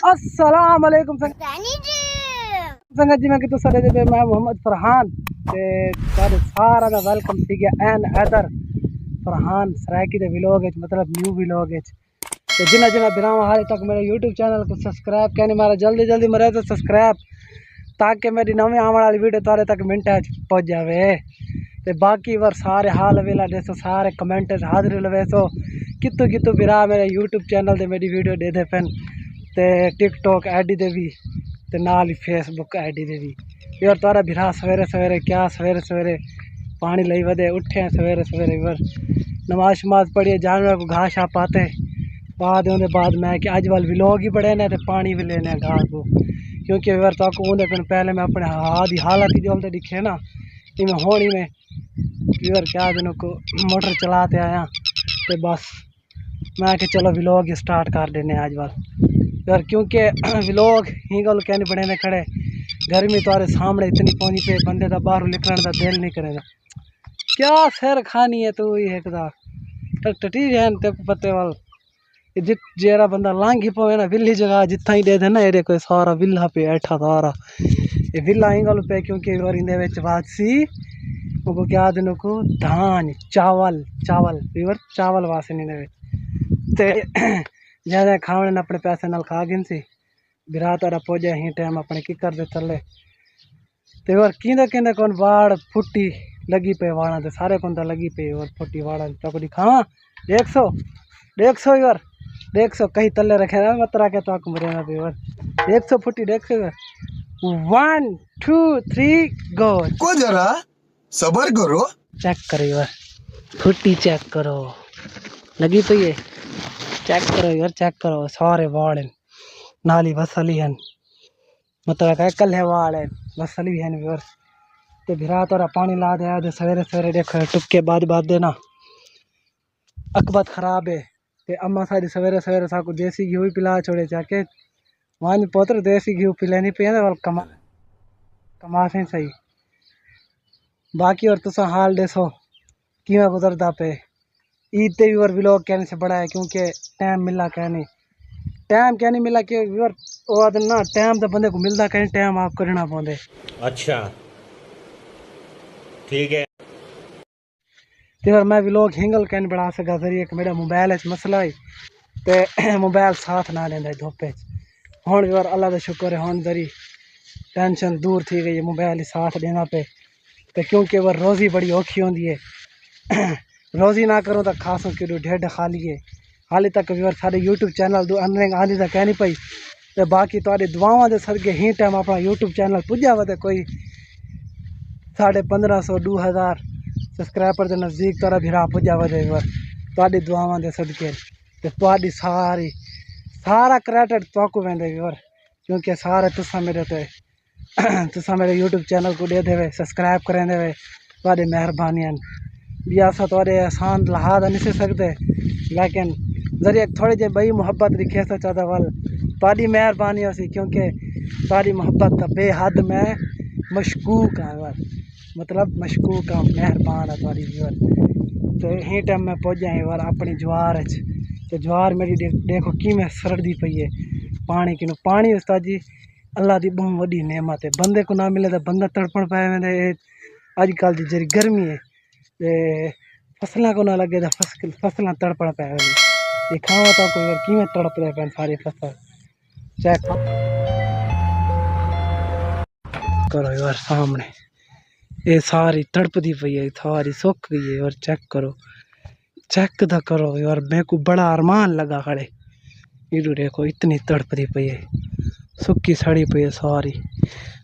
अस्सलाम वालेकुम संगत जी मैं कि सारे दे मैं मोहम्मद फरहान ते सारे सारा दा वेलकम थी गया एन अदर फरहान सरायकी दे व्लॉग मतलब न्यू व्लॉग ते जिन्ना जिन्ना बिरावा हाले तक मेरे यूट्यूब चैनल को सब्सक्राइब करने मारा जल्दी जल्दी मरे तो सब्सक्राइब ताकि मेरी नवी आने वाली वीडियो तारे तक मिनटा पहुँच जावे। ते बाकी बार सारे हाल वेला देसो सारे कमेंट हाजिर लवेसो कितों कितों बिरा मेरे यूट्यूब चैनल दे मेरी वीडियो दे दे पेन ते टिकटॉक आईडी दे भी ते नाल ही फेसबुक आईडी दे भी यार तारा बिरा सवेरे सवेरे क्या सवेरे सवेरे पानी लई वधे उठे सवेरे सवेरे यार नमाज शमाज पढ़िए जानवर को घास शा पाते बाद मैं कि अज वाल व्लॉग ही बड़े ने ते पानी भी लेने घास को क्योंकि यार ताको उन्हें पिन पहले मैं अपने हाथ की हालत ही जलते दिखे ना कि मैं होनी में यार क्या दिनों को मोटर चलाते आया तो बस मैं कि चलो व्लॉग ही स्टार्ट कर देने आज बार यार क्योंकि व्लॉग ही गल कहने बड़े ने खड़े गर्मी तुम्हारे सामने इतनी पहुंची पे बंदे का बाहर निकलने का दिल नहीं करेगा। क्या सिर खानी है तू ही एक टटी रहन ते पत्ते वाल जित जेरा बंदा लांघी पवे ना विली जगह जिथा ही दे दे ना एरे कोई सारा विला पे ऐठा सारा ये विला ही गल पे क्योंकि इंदे विच वासी वो क्या दिन को धान चावल चावल पीवर चावल वासे नहीं ते ज्यादा खाने ने अपने पैसे नाल खा गिन सी बिरा तारा पहुंचे ही टाइम अपने की कर दे चले ते और किंदे किंदे कौन बाड़ फुट्टी लगी पे वाणा ते सारे कौन लगी पे और फुट्टी वाड़ा चौकड़ी खावा 100 यार 100 कहीं तले रखे ना मत रखे तो मरे ना पे और 100 फुट्टी 100 1 2 3 गो को जरा सबर करो चेक करो यार फुट्टी चेक करो लगी पई है चेक करो यार चेक करो सारे वाल नाली वसली हैं मतलब है कल है वाल है वसली हैं यार तो भिरा तोरा पानी ला दिया तो सवेरे सवेरे देखो टुक्के बाद देना अकबत खराब है ते अम्मा सारी सवेरे सवेरे साकू देसी घी पिला छोड़े जाके वहाँ पोतर देसी घी पिलानी पे वाल कमा से सही बाकी और तुसा हाल देसो किवें गुजरदा पे ईद ते भी और व्लॉग कहने से बड़ा है क्योंकि टाइम मिला कहने टाइम क्या नहीं मिला कि वो ना टाइम तो बंदे को मिलता कहीं टाइम आप करना पौंदे। अच्छा ठीक है तो मैं व्लॉग हिंगल कहने बड़ा सका जरिए एक मेरा मोबाइल मसला है तो मोबाइल साथ ना लेंदा धोपे हूँ यार अल्लाह का शुक्र है हूँ जरी टेंशन दूर थी गई मोबाइल ही साथ देना पे तो क्योंकि वह रोज़ी बड़ी औखी होती है रोज़ी ना करो तो खासों कि ढेड खाली है हाली तक व्यूअर सारे यूट्यूब चैनल अर्निंग आंदी तो कह नहीं पई तो बाकी तुहाडी दुआवां दे सदके ही टाइम अपना यूट्यूब चैनल पुजा वे कोई 1550 2000 सब्सक्राइबर के नज़दीक तारा भिरा पुजा वे व्यूअर तुहाडी दुआवां दे सदके ते तुहाडी सारा क्रेडिट तुहाकू वेंदे व्यूअर क्योंकि सारे तुसा मेरे ते तुसा मेरे यूट्यूब चैनल को दे देवे सब्सक्राइब करें देवे तुहाडी मेहरबानी भी असा थोड़े एहसान लहा नहीं से सकते लेकिन जरिए थोड़ी जी बई मुहब्बत दिखे तो चाहता वाल तारी मेहरबानी होसी क्योंकि तारी मोहब्बत का बेहद मैं मशकूक हाँ वाल मतलब मशकूक हाँ मेहरबान है तारी व्यूअर तो ही टाइम मैं पहुँचा है वाल अपनी ज्वार तो ज्वार मेरी देखो कि मैं सरदी पई है पानी कि पानी उस्ताद जी अल्लाह की बहुत वड्डी नेमत है बंदे को ना मिले तो बंदा तड़पण पाए वेंदे अजकल की जरी गर्मी है ते फसलों को ना लगे तो फसलें तड़पण पै ये खावा तो कोई किमें तड़पते पे सारी फसल चेक करो यार सामने ये सारी तड़पती पई है सारी सुख गई है और चेक तो करो यार मेरे को बड़ा अरमान लगा खड़े इधर देखो इतनी तड़पती पई है सुक्की सड़ी पई है सारी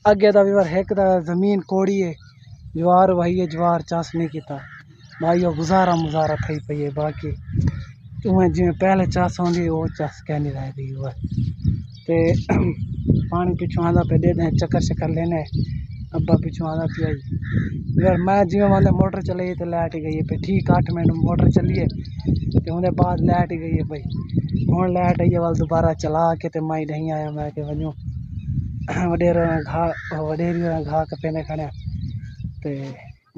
अगे तो यार एक जमीन कोड़ी है ज्वार वही है ज्वार चास नहीं किया भाई वो गुजारा मुजारा थी पई है बाकी उमें जिमें पहले चास आँदी वो चास कह नहीं रह गई हुआ तो पानी पिछू आंदा पे दे दें चक्कर शक्कर लेने अब्बा पिछू आंदा पिया यार मैं जिमें वाले मोटर चलाई तो लाइट ही गई है पे ठीक 8 मिनट मोटर चली है तो उन्हें बाद लाइट ही गई है भाई हूँ लाइट आई है वाल दोबारा चला के तो मैं नहीं आया मैं कि वजूँ वडेरी घा कपेने खड़े तो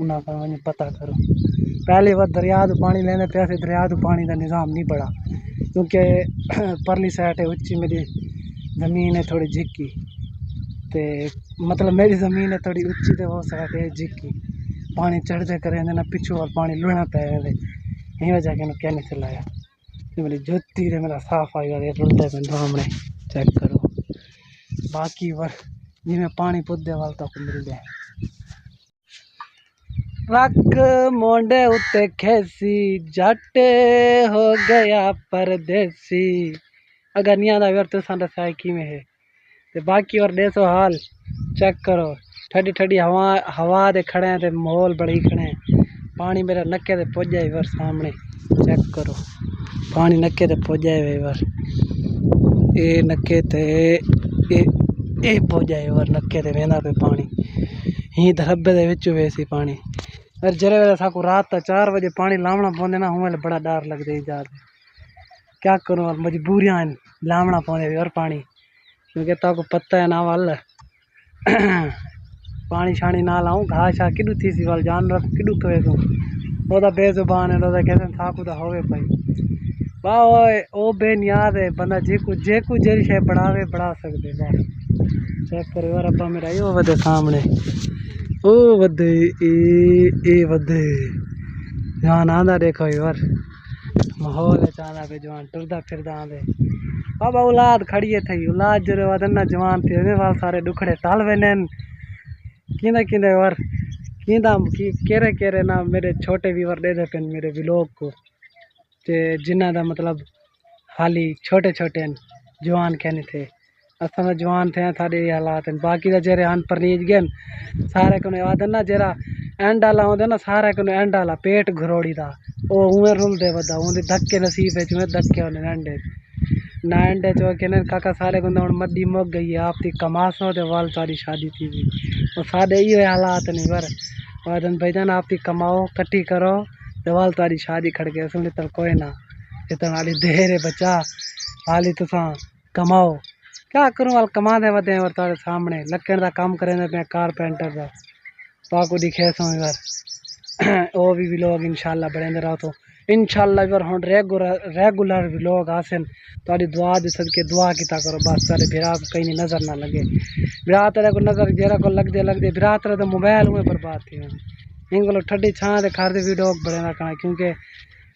उन्होंने वही पता करो पहले बार दरिया तो पानी लेने पे दरिया तो पानी का निज़ाम नहीं बड़ा क्योंकि परली साइड है उच्ची मेरी ज़मीन है थोड़ी झिकी ते मतलब मेरी ज़मीन है थोड़ी उच्ची ते वो साइड है झिकी पानी चढ़ते करें ना पिछू और पानी लुढ़ना पे यही वजह के क्या नहीं चलाया मेरी जुत्ती ते मेरा साफ आई गया रुलते पे सामने चेक करो बाकी वर जिमें पानी पुदे वाल तक मिल गए रख मोंडे उत्ते खेसी जट हो गया परदेसी अगर नहीं आता फिर तो साडा साइकी में है ते बाकी और देसो हाल चेक करो ठंडी ठंडी हवा दे खड़े हैं ते माहौल बड़ी खड़े हैं पानी मेरा नक्के ते पुज जाए वर सामने चेक करो पानी नक्के ते पुज जाए वर ये नक्के ते ये पुज जाए वर नक्के ते वेंदा पे पानी ही धरबे दे विच वेसी पानी और जरे वेले साकू रात ता 4 बजे पानी लावना पौंदे ना हुए बड़ा डर लगदे जात क्या करूँ अब मजबूरियां लावना पौंदे और पानी क्योंकि ताको पता है ना वाल पानी शानी ना लाऊं घास शा किडू थी सी वाल जानवर किडू पे तू ओदा बेजुबान है ओदा कहते साकू दा होवे पई वाह ओए ओ बेनियाद है बंदा जेकू जेरी शे बढ़ावे बढ़ा सकदे बस चेक करो यार अब्बा मेरा यो वदे सामने ओ वदे ए वदे जवान आंदा देखो यार माहौल है चांदा पे जवान टुरदा फिरदा आंदे बाबा औलाद खड़ी है थी औलाद जो वदना जवान थे वाल सारे दुखड़े टाल वेने किंदा किंदा वर किंदा केरे केरे ना मेरे छोटे व्यूअर दे दे पेन मेरे व्लॉग को ते जिन्ना दा मतलब हाली छोटे छोटे जवान कहने थे असा जवान थे सारे हालात हैं बाकी दा जेरे अन परनीज गए सारे को वदना जरा एंड आला होंदे ना सारे को एंड आला पेट घरोड़ी दा ओ उवें रुलदे वदा उंदे धक्के नसीब है में धक्के होने एंडे ना एंडे चो कहने काका सारे को हुन मड्डी मुक गई है आप ती कमासो ते वाल सारी शादी थी भी और साडे ये हालात नहीं वर वादन भाईजान आप ती कमाओ कट्ठी करो ते वाल तारी शादी खड़ गए सुन तल कोई ना इतना हाली देर है बच्चा हाली तुसा कमाओ क्या करूँ वाल कमा दे वदे और तारे सामने लकड़ दा काम करें मैं कारपेंटर दा ताको दिखे सो यार ओ भी व्लॉग इंशाल्लाह बढ़ेंदे रहो तो इंशाल्लाह यार हुन रेगुलर व्लॉग आसन तारी दुआ दे सदके दुआ किता करो बस तारे बिरा को कहीं नजर ना लगे बिरा तेरे को नजर जेरा को लगदे बिरा तेरे तो मोबाइल में बर्बाद थी इंगलो ठड्डी छां दे खार दे व्लॉग बढ़ेंदा कणा क्योंकि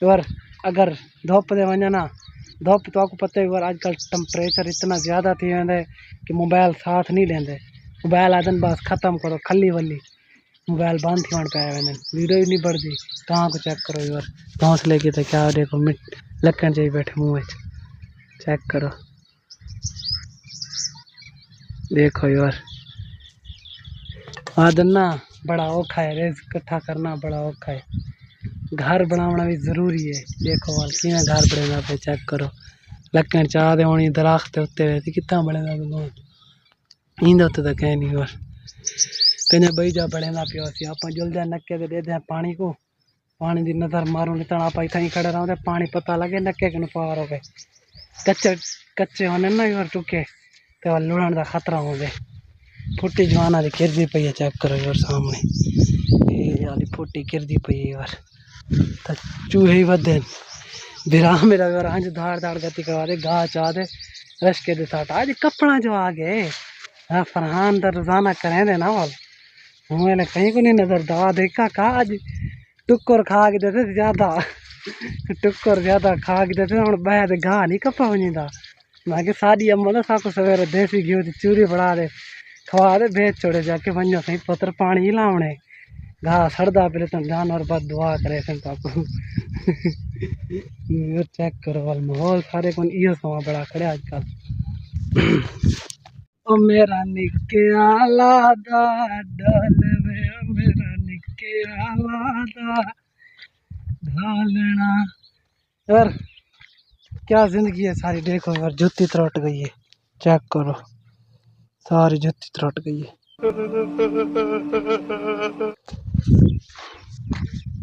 यार अगर धूप दे वञा ना धूप तो आपको पता है यार आजकल टेम्परेचर इतना ज़्यादा थी वेंदे कि मोबाइल साथ नहीं देंदे मोबाइल आदन बस ख़त्म करो खली वली मोबाइल बंद थी पे वेंदे वीडियो ही नहीं बढ़ती कहाँ को चेक करो यार घोंसले की तो क्या देखो मिट लकड़ जाई बैठे मुँह चेक करो देखो यार आदन ना बड़ा औखा है रेज इकट्ठा करना बड़ा औखा है घर बनाना भी ज़रूरी है देखो वाल कि घर बनेगा पे चेक करो लकड़ चाह दे होनी दरख्त उत्ते कितना बनेगा इंदे उत्ते तो कह नहीं और कहीं बईजा बनेगा पियो सी आप जुलदे नक्के दे दें पानी को पानी की नज़र मारो नितना आप इतना खड़े रहो पानी पता लगे नक्के के पार हो गए कच्चे होने ना यार टुके तो लुढ़न का खतरा हो गए फुट्टी जवाना की किरदी पई है चेक करो यार सामने ये फुट्टी किरदी पई है यार तो चूहे ही वधे बिरा मेरा यार अंज धाड़ धाड़ गति करवा दे गा चाह दे रशके दे साथ आज कपड़ा जो आ गए हाँ फरहान दा रोजाना करें दे ना वाल मैंने कहीं को नहीं नजर दवा देखा का आज टुक्कर खा के देते ज्यादा टुक्कर ज्यादा खा के देते हम बह दे गा नहीं कपा वनीदा मैं कि साड़ी अम्मा ना साको सवेरे देसी घी की चूरी बना दे खवा दे भेज छोड़े जाके वनो सही पुत्र पानी लावने घास सड़दा पहले तो जानवर बद दुआ करे चेक करो वाल माहौल सारे को इो समा बड़ा खड़े आजकल ओ मेरा निके आला दा डल वे मेरा निके आला दा ढालना यार क्या जिंदगी है सारी देखो यार जुत्ती त्रुट गई है चेक करो सारी जुत्ती त्रुट गई है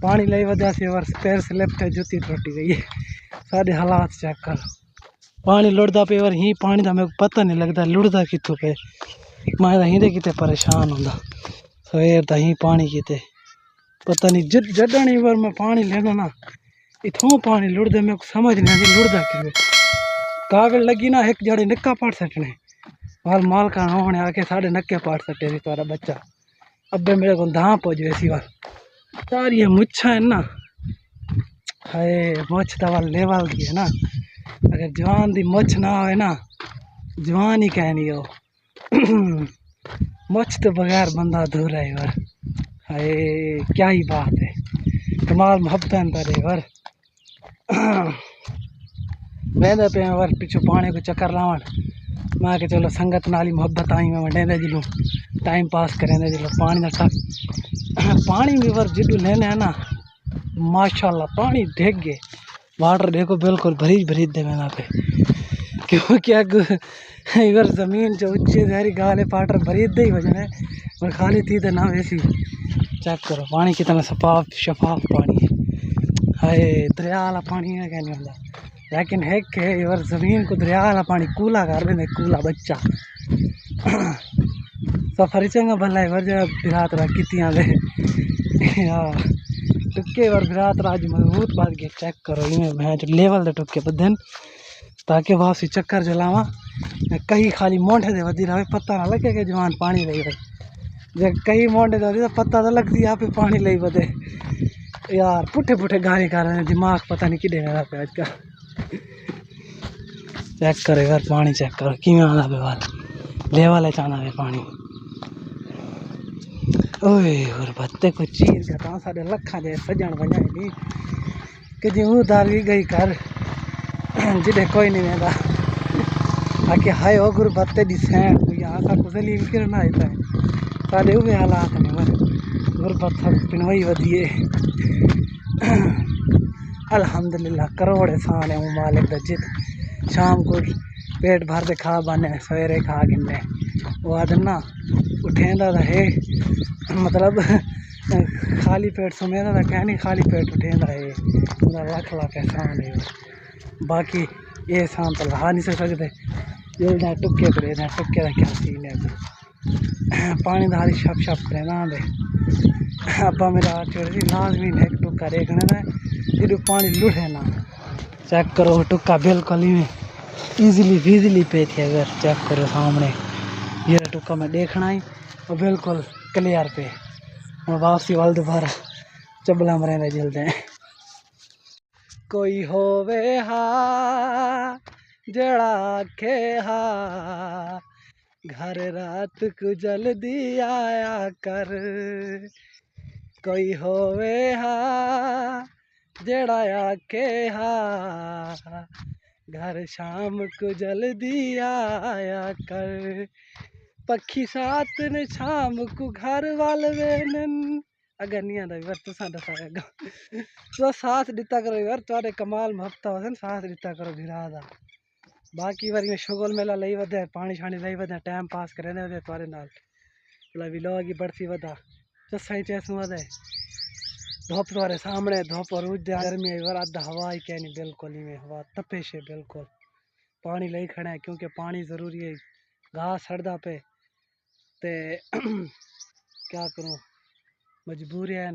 पानी लाई वजह से और पैर स्लिप पे जुत्ती टूटी गई है सारे हालात चेक करो पानी लुढ़दा पे और ही पानी का मेरे को पता नहीं लगता लुढ़दा कितों पे मैं तो ही किते परेशान होंदा सवेर तो ही पानी किते पता नहीं जडनी बार मैं पानी लेना ना इतों पानी लुढ़दे मेरे को समझ नहीं आती लुढ़दा कि कागज लगी ना एक जड़े निक्का पड़ सकने वाल माल का होने आके साढ़े नक्के पाट सटे थी तुम्हारा बच्चा। अबे मेरे को दां पहुंच वैसी वाल तार ये मुच्छा है ना, हाय मुछ तो वाल लेवल की है ना। अगर जवान दी मुछ ना हो ना, जवान ही कहनी हो। मुछ तो बगैर बंदा अधूरा है यार। हाय क्या ही बात है, कमाल मोहब्बत अंतर है यार। वेंदे पे वर पिछू पानी को चक्कर लावन, मैं के चलो संगत नाल ही मोहब्बत आई मैं वंडे जिलूँ टाइम पास करेंदे जिलो पानी ना टक पानी भी वर जिडू लेने है ना माशाल्लाह पानी देख गए वाटर देखो बिल्कुल भरीज भरीज दे मैंने पे, क्योंकि इधर ज़मीन जो ऊंची जहरी गाले पाटर भरीज दे ही वजन है और खाली थी तो ना वैसी। चेक करो पानी कितना शफाफ शफाफ पानी है। हाय दरिया वाला पानी है क्या नहीं होता, लेकिन है कि इधर ज़मीन को दरिया वाला पानी कूला कर देंगे कूला बच्चा। सफर चंगा भला इधर जो बिरात रहा कितियाँ दे यार टुक्के और बिरात राज मजबूत बात के चेक करो इनमें भैंस लेवल दे टुक्के बदन ताकि वापसी चक्कर जलावा कहीं खाली मोंढे दे वधी रहे पता ना लगे कि जवान पानी ले बदे जब कई मोंढे दे तो पता तो लगती आप पानी ले बदे यार। पुठे पुठे गाने कर रहे हैं दिमाग पता नहीं कि मेरा पे आज का। चेक करो यार पानी चेक करो कि आना पे बात लेवल है चाना पे पानी। ओए और बत्ते को चीज का तो साढ़े लखा दे सजन बजाए नहीं कि जी दार भी गई कर जिधे कोई नहीं वेंदा आके हाय ओ गुरु बत्ते दी सैन कोई आसा कुछ लील करना आता है साढ़े वे हालात ने मर गुरु बत्ता पिनवाई वधिए। अल्हम्दुलिल्लाह करोड़ एहसान है वो मालिक दा जित शाम को पेट भर के खा बने सवेरे खा गिने वो आदना उठेंदा है मतलब खाली पेट सुमेदा था कहनी खाली पेट उठेंदा है लख लख एहसान है। बाकी ये एहसान तो लहा नहीं सकते जल्द टुक्के करे टुक्के का क्या सीन है पानी दारी छप छप करे ना दे अब्बा मेरा चोरी लाजमी ने एक टुक्का देखने ना जो पानी लुढ़े ना। चेक करो टुक्का बिल्कुल ही में ईजिली विजिली पे थे अगर चेक करो सामने ये टुक्का में देखना ही और बिल्कुल क्लियर पे और वापसी वाल दोबारा चबला मरे जल्द कोई होवे हा जड़ा आखे हा घर रात को जल्दी आया कर। कोई होवे हा जड़ा आखे हा घर शाम को जल्दी आया कर। पक्षी साथ ने शाम को घर वाल वेनन अगर नहीं आता यार तो दसाएगा तो साथ दिता करो यार तुम्हारे कमाल मोहब्बत वसन साथ दिता करो भिरादा। बाकी बारी में शुगल मेला लई वधे पानी शानी लई वधे टाइम पास करे वधे तुम्हारे नाल मतलब विलोग की बढ़ती वधा चसा ही चैसू वधे धूप तुम्हारे सामने धूप और उज गर्मी है अद्धा हवा ही कहनी बिल्कुल ही में हवा तपेश है बिल्कुल पानी लई खड़ा है क्योंकि पानी ज़रूरी है घास सड़दा पे ते क्या करूँ मजबूरी है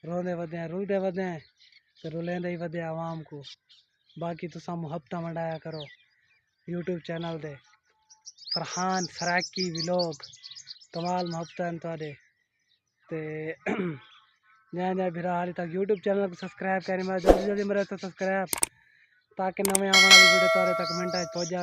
रोंदे वधे रुलदे वधे तो रुलेंदे ही वधे आवाम को। बाकी तुसा मुहब्बत मंडाया करो यूट्यूब चैनल दे फरहान सराकी व्लॉग कमाल मुहब्बत तुहाडे ते जै जै बिरा हाली तक यूट्यूब चैनल को सब्सक्राइब करें मैं जल्दी जल्दी मेरे तो सब्सक्राइब ताकि नवे आने वाली वीडियो तुहाडे तक मिनटा पहुंच जाए।